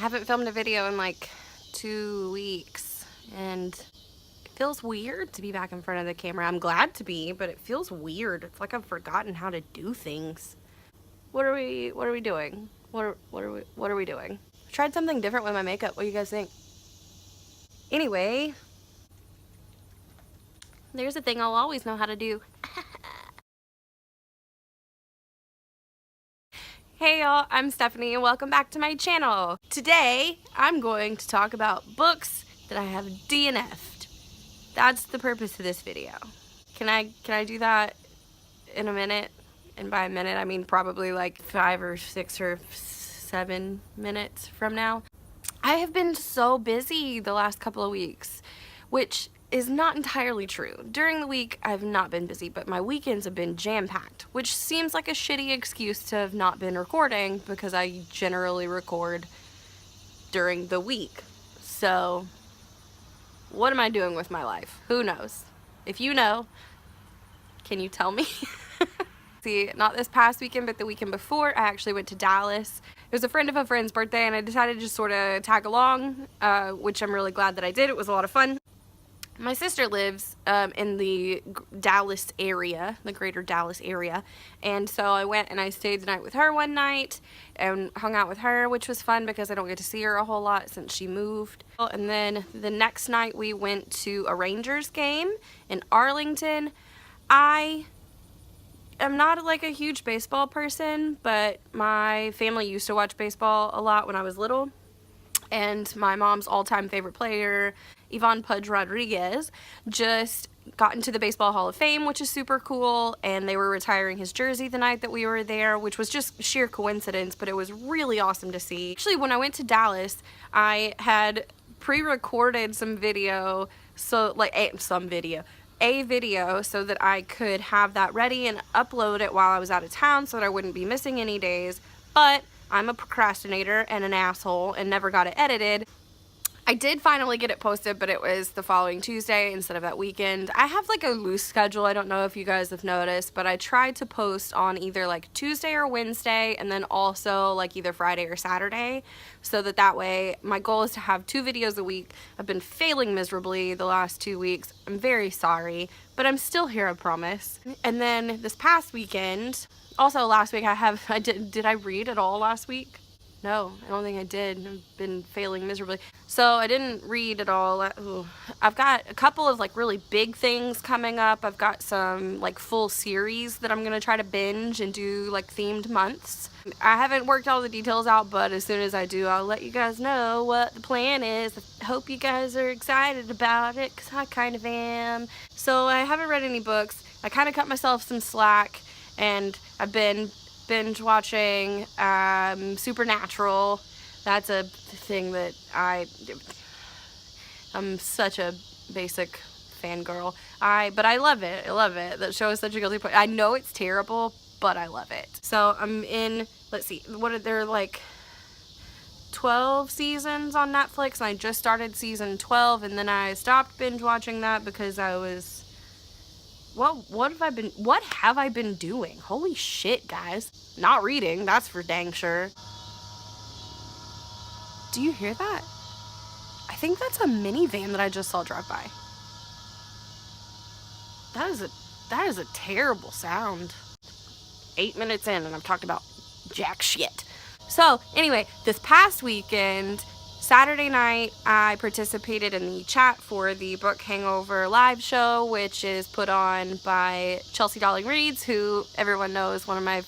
haven't filmed a video in like 2 weeks, and it feels weird to be back in front of the camera. I'm glad to be, but it feels weird. It's like I've forgotten how to do things. What are we doing? What are we doing? I tried something different with my makeup. What do you guys think? Anyway, there's a thing I'll always know how to do. Hey y'all, I'm Stephanie and welcome back to my channel. Today, I'm going to talk about books that I have DNF'd. That's the purpose of this video. Can I do that in a minute? And by a minute, I mean probably like 5 or 6 or 7 minutes from now. I have been so busy the last couple of weeks, which is not entirely true. During the week, I've not been busy, but my weekends have been jam-packed, which seems like a shitty excuse to have not been recording because I generally record during the week. So, what am I doing with my life? Who knows? If you know, can you tell me? See, not this past weekend, but the weekend before, I actually went to Dallas. It was a friend of a friend's birthday, and I decided to just sort of tag along, which I'm really glad that I did. It was a lot of fun. My sister lives in the Dallas area, the greater Dallas area, and so I went and I stayed the night with her one night and hung out with her, which was fun because I don't get to see her a whole lot since she moved. And then the next night we went to a Rangers game in Arlington. I am not like a huge baseball person, but my family used to watch baseball a lot when I was little. And my mom's all-time favorite player, Ivan Pudge Rodriguez, just got into the Baseball Hall of Fame, which is super cool, and they were retiring his jersey the night that we were there, which was just sheer coincidence, but it was really awesome to see. Actually, when I went to Dallas, I had pre-recorded some video, so like a video so that I could have that ready and upload it while I was out of town so that I wouldn't be missing any days, but I'm a procrastinator and an asshole and never got it edited. I did finally get it posted, but it was the following Tuesday instead of that weekend. I have like a loose schedule. I don't know if you guys have noticed, but I tried to post on either like Tuesday or Wednesday, and then also like either Friday or Saturday, so that way my goal is to have 2 videos a week. I've been failing miserably the last 2 weeks. I'm very sorry, but I'm still here, I promise. And then this past weekend, also last week did I read at all last week? No, I don't think I did. I've been failing miserably. So I didn't read at all. Ooh. I've got a couple of like really big things coming up. I've got some like full series that I'm going to try to binge and do like themed months. I haven't worked all the details out, but as soon as I do, I'll let you guys know what the plan is. I hope you guys are excited about it, because I kind of am. So I haven't read any books. I kind of cut myself some slack, and I've been binge watching Supernatural. That's a thing that I'm such a basic fangirl. But I love it. I love it. That show is such a guilty pleasure. I know it's terrible, but I love it. So I'm in, let's see, what are there, like 12 seasons on Netflix, and I just started season 12, and then I stopped binge watching that because I was, what have I been doing? Holy shit, guys. Not reading, that's for dang sure. Do you hear that? I think that's a minivan that I just saw drive by. That is a terrible sound. 8 minutes in and I've talked about jack shit. So anyway, this past weekend, Saturday night, I participated in the chat for the Book Hangover live show, which is put on by Chelsea Darling Reads, who everyone knows is one of my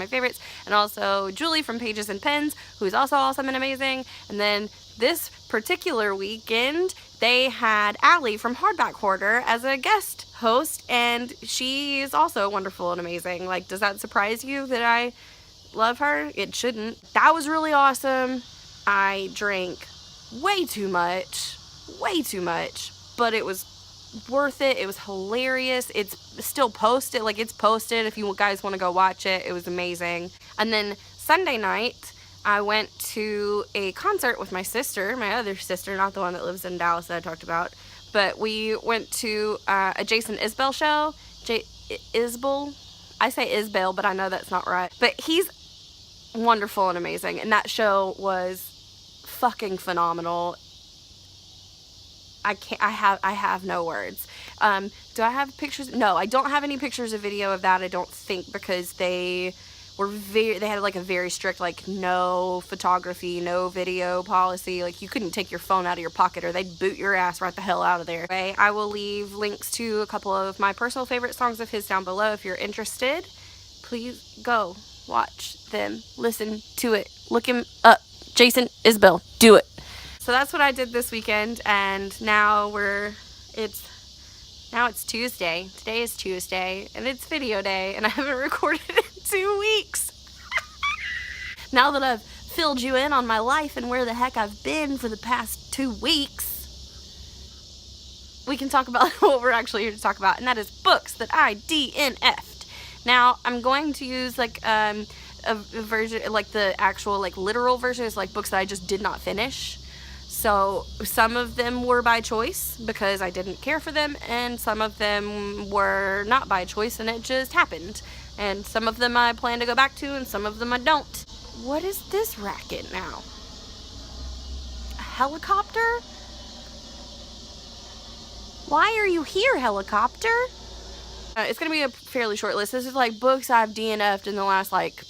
favorites, and also Julie from Pages and Pens, who's also awesome and amazing. And then this particular weekend, they had Allie from Hardback Hoarder as a guest host, and she is also wonderful and amazing. Like, does that surprise you that I love her? It shouldn't. That was really awesome. I drank way too much, but it was worth it. It was hilarious. It's still posted, like it's posted if you guys want to go watch it. It was amazing. And then Sunday night, I went to a concert with my sister, my other sister, not the one that lives in Dallas that I talked about, but we went to a Jason ISBELL show. ISBELL? I say ISBELL, but I know that's not right. But he's wonderful and amazing, and that show was fucking phenomenal. I have no words. Do I have pictures? No, I don't have any pictures or video of that, I don't think, because they had like a very strict, like, no photography, no video policy. Like, you couldn't take your phone out of your pocket or they'd boot your ass right the hell out of there. Okay, I will leave links to a couple of my personal favorite songs of his down below if you're interested. Please go watch them, listen to it, look him up. Jason Isbell, do it. So that's what I did this weekend, and now it's Tuesday. Today is Tuesday, and it's video day, and I haven't recorded in 2 weeks. Now that I've filled you in on my life and where the heck I've been for the past 2 weeks, we can talk about what we're actually here to talk about, and that is books that I DNF'd. Now, I'm going to use, like, a version, like, the actual, like, literal version is, like, books that I just did not finish. So some of them were by choice because I didn't care for them, and some of them were not by choice and it just happened. And some of them I plan to go back to, and some of them I don't. What is this racket now? A helicopter? Why are you here, helicopter? It's gonna be a fairly short list. This is like books I've DNF'd in the last, like,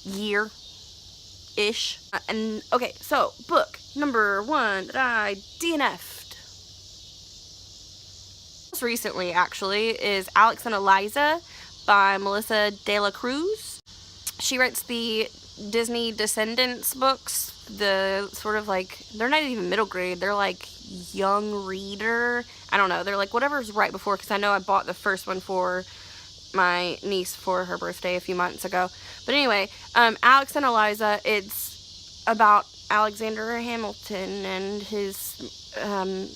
year-ish. And okay, so book number 1 that I DNF'd most recently, actually, is Alex and Eliza by Melissa de la Cruz. She writes the Disney Descendants books, the sort of like, they're not even middle grade, they're like young reader. I don't know, they're like whatever's right before, because I know I bought the first one for my niece for her birthday a few months ago. But anyway, Alex and Eliza, it's about Alexander Hamilton and his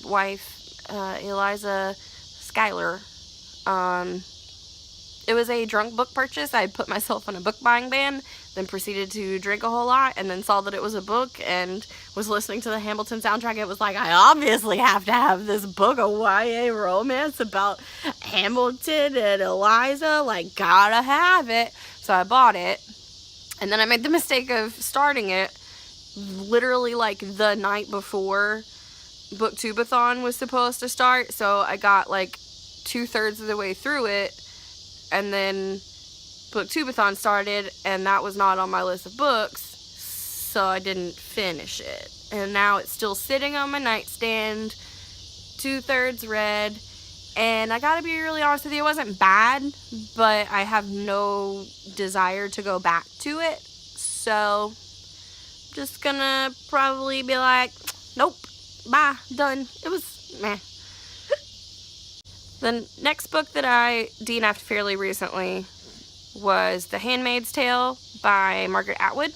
wife, Eliza Schuyler. It was a drunk book purchase. I put myself on a book buying ban, then proceeded to drink a whole lot, and then saw that it was a book and was listening to the Hamilton soundtrack. It was like, I obviously have to have this book, a YA romance about Hamilton and Eliza. Like, gotta have it. So I bought it, and then I made the mistake of starting it literally like the night before Booktubeathon was supposed to start. So I got like 2/3 of the way through it, and then Booktubeathon started, and that was not on my list of books, so I didn't finish it. And now it's still sitting on my nightstand, 2/3 read, and I gotta be really honest with you, it wasn't bad, but I have no desire to go back to it, so I'm just gonna probably be like, nope, bye, done. It was meh. The next book that I DNF'd fairly recently was The Handmaid's Tale by Margaret Atwood.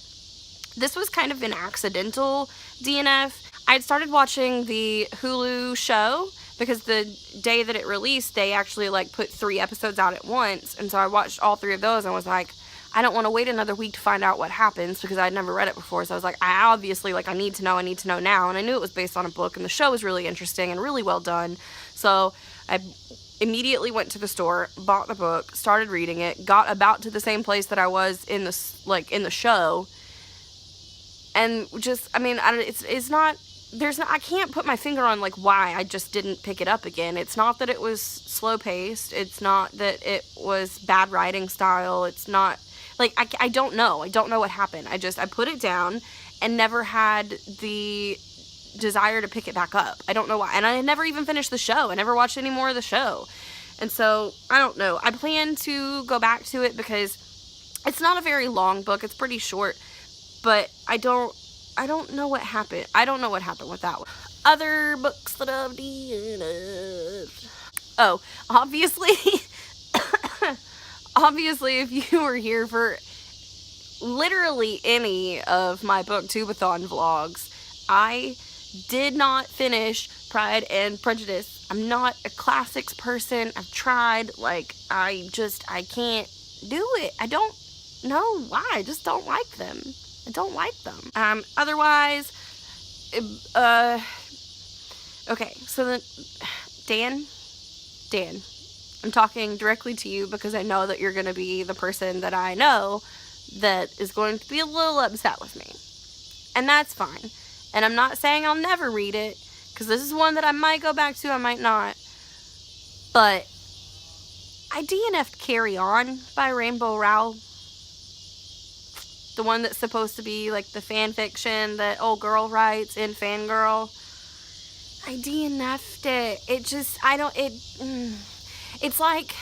This was kind of an accidental DNF. I had started watching the Hulu show because the day that it released, they actually like put 3 episodes out at once, and so I watched all 3 of those and was like, I don't want to wait another week to find out what happens because I'd never read it before. So I was like, I obviously, like, I need to know now. And I knew it was based on a book, and the show was really interesting and really well done. So I immediately went to the store, bought the book, started reading it, got about to the same place that I was in the, like, in the show. And just, I mean, it's not, there's not, I can't put my finger on, like, why I just didn't pick it up again. It's not that it was slow paced. It's not that it was bad writing style. It's not, like, I don't know. I don't know what happened. I put it down and never had the desire to pick it back up. I don't know why. And I had never even finished the show. I never watched any more of the show. And so, I don't know. I plan to go back to it because it's not a very long book. It's pretty short. But I don't know what happened. I don't know what happened with that one. Other books that I've DNF'd. Oh, obviously, obviously, if you were here for literally any of my Booktubeathon vlogs, I did not finish Pride and Prejudice. I'm not a classics person. I've tried. Like, I can't do it. I don't know why. I just don't like them. I don't like them. Otherwise, okay, so then, Dan, I'm talking directly to you because I know that you're going to be the person that I know that is going to be a little upset with me. And that's fine. And I'm not saying I'll never read it, because this is one that I might go back to, I might not. But I DNF'd Carry On by Rainbow Rowell. The one that's supposed to be like the fan fiction that old girl writes in Fangirl. I DNF'd it. It's like,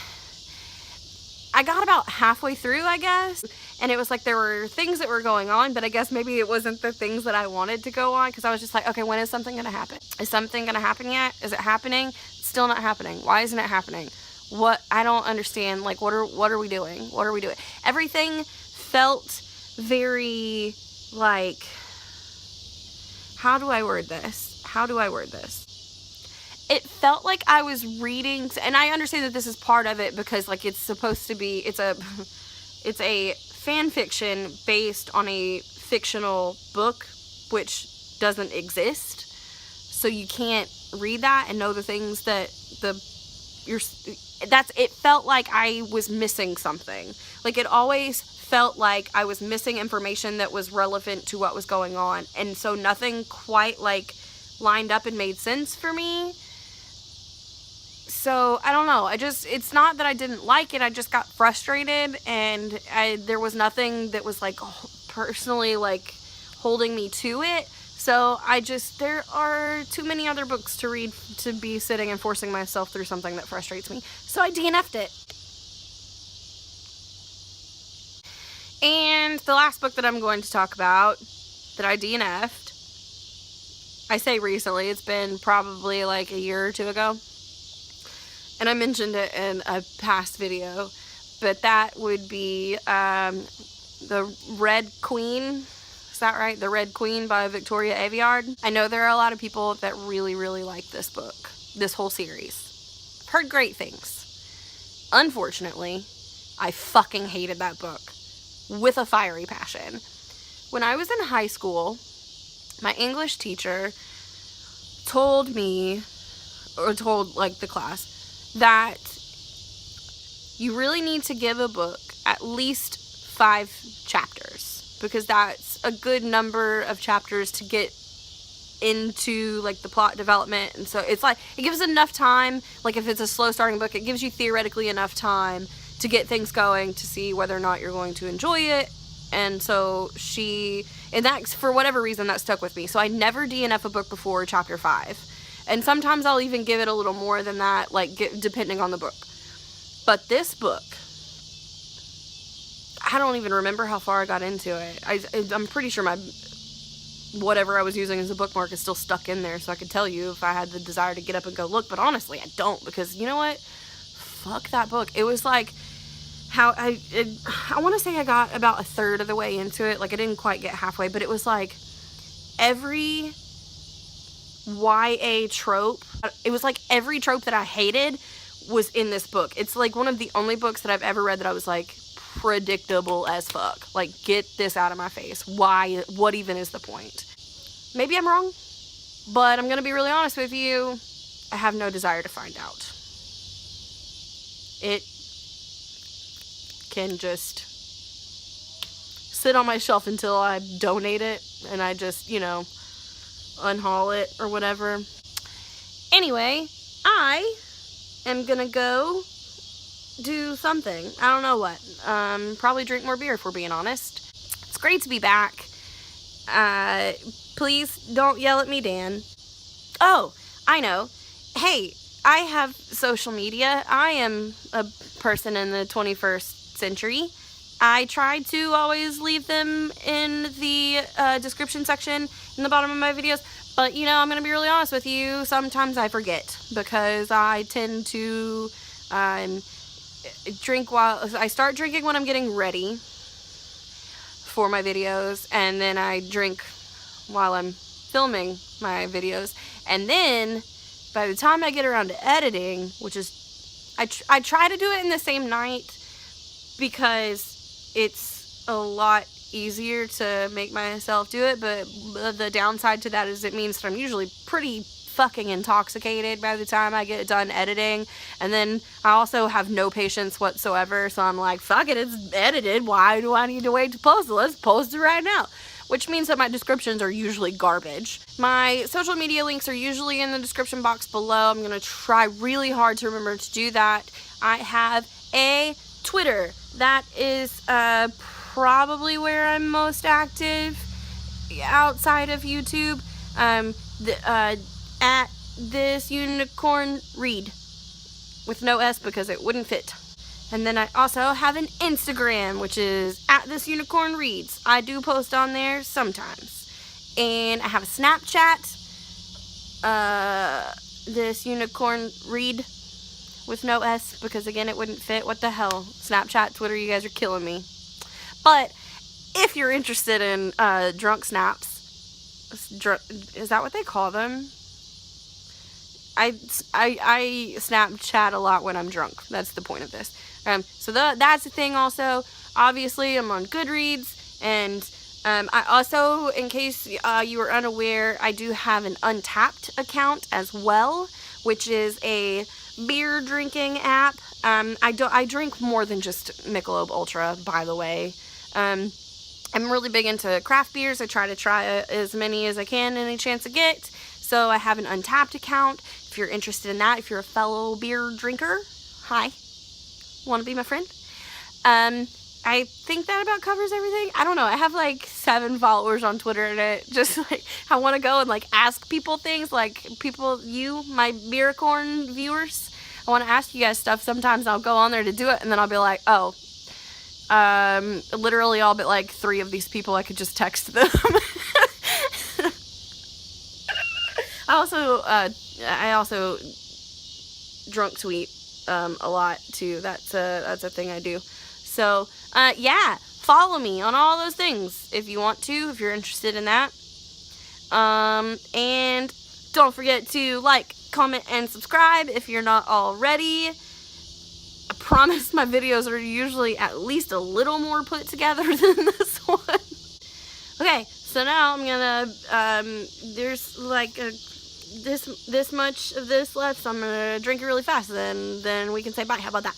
I got about halfway through, I guess, and it was like there were things that were going on, but I guess maybe it wasn't the things that I wanted to go on, because I was just like, okay, when is something going to happen? Is something going to happen yet? Is it happening? It's still not happening. Why isn't it happening? What? I don't understand. Like, what are we doing? What are we doing? Everything felt very, like, how do I word this? It felt like I was reading, and I understand that this is part of it because, like, it's supposed to be, it's a fan fiction based on a fictional book which doesn't exist, so you can't read that and know the things that it felt like I was missing something. Like, it always felt like I was missing information that was relevant to what was going on, and so nothing quite, like, lined up and made sense for me. So, I don't know, it's not that I didn't like it, I just got frustrated, and there was nothing that was, like, personally, like, holding me to it. So, there are too many other books to read to be sitting and forcing myself through something that frustrates me. So, I DNF'd it. And the last book that I'm going to talk about that I DNF'd, I say recently, it's been probably like a year or two ago, and I mentioned it in a past video, but that would be The Red Queen. Is that right? The Red Queen by Victoria Aveyard. I know there are a lot of people that really, really like this book, this whole series. I've heard great things. Unfortunately, I fucking hated that book with a fiery passion. When I was in high school, my English teacher told me, or told, like, the class, that you really need to give a book at least 5 chapters, because that's a good number of chapters to get into, like, the plot development. And so it's like, it gives enough time, like, if it's a slow starting book, it gives you theoretically enough time to get things going, to see whether or not you're going to enjoy it. And so and that, for whatever reason, that stuck with me. So I never DNF a book before chapter 5. And sometimes I'll even give it a little more than that, like, depending on the book. But this book, I don't even remember how far I got into it. I'm pretty sure whatever I was using as a bookmark is still stuck in there, so I could tell you if I had the desire to get up and go look. But honestly, I don't, because you know what? Fuck that book. It was like, I want to say I got about a third of the way into it. Like, I didn't quite get halfway, but it was like every YA trope, it was like every trope that I hated was in this book. It's like one of the only books that I've ever read that I was like, predictable as fuck. Like, get this out of my face. Why? What even is the point? Maybe I'm wrong, but I'm gonna be really honest with you. I have no desire to find out. It can just sit on my shelf until I donate it and I just, unhaul it or whatever. Anyway, I am gonna go do something. I don't know what. Probably drink more beer, if we're being honest. It's great to be back. Please don't yell at me, Dan. Oh, I know. Hey, I have social media. I am a person in the 21st century. I try to always leave them in the description section in the bottom of my videos, but I'm going to be really honest with you, sometimes I forget, because I tend to I start drinking when I'm getting ready for my videos, and then I drink while I'm filming my videos, and then by the time I get around to editing, which is, I try to do it in the same night, because it's a lot easier to make myself do it, but the downside to that is it means that I'm usually pretty fucking intoxicated by the time I get done editing, and then I also have no patience whatsoever, so I'm like, fuck it, it's edited, why do I need to wait to post it? Let's post it right now. which means that my descriptions are usually garbage. My social media links are usually in the description box below. I'm gonna try really hard to remember to do that. I have a Twitter. That is probably where I'm most active outside of YouTube. At Thisunicornread with no S because it wouldn't fit. And then I also have an Instagram, which is at Thisunicornreads. I do post on there sometimes. And I have a Snapchat, Thisunicornread with no S because again it wouldn't fit. What the hell? Snapchat, Twitter, you guys are killing me. But if you're interested in drunk snaps, is that what they call them? I Snapchat a lot when I'm drunk. That's the point of this. So that's the thing also. Obviously, I'm on Goodreads. And I also, in case you were unaware, I do have an Untapped account as well, which is a beer drinking app. I drink more than just Michelob Ultra, by the way. I'm really big into craft beers. I try as many as I can any chance I get. So I have an Untapped account. If you're interested in that, if you're a fellow beer drinker, hi. Want to be my friend? I think that about covers everything. I don't know. I have like 7 followers on Twitter, and it just like I want to go and like ask people things, like you, my beer corn viewers. I want to ask you guys stuff. Sometimes I'll go on there to do it, and then I'll be like, oh, literally all but like 3 of these people I could just text them. I also drunk tweet a lot too. That's a thing I do. So yeah, follow me on all those things if you want to, if you're interested in that. And don't forget to like, comment, and subscribe if you're not already. I promise my videos are usually at least a little more put together than this one. Okay, so now I'm gonna there's like this much of this left, so I'm gonna drink it really fast, then we can say bye. How about that?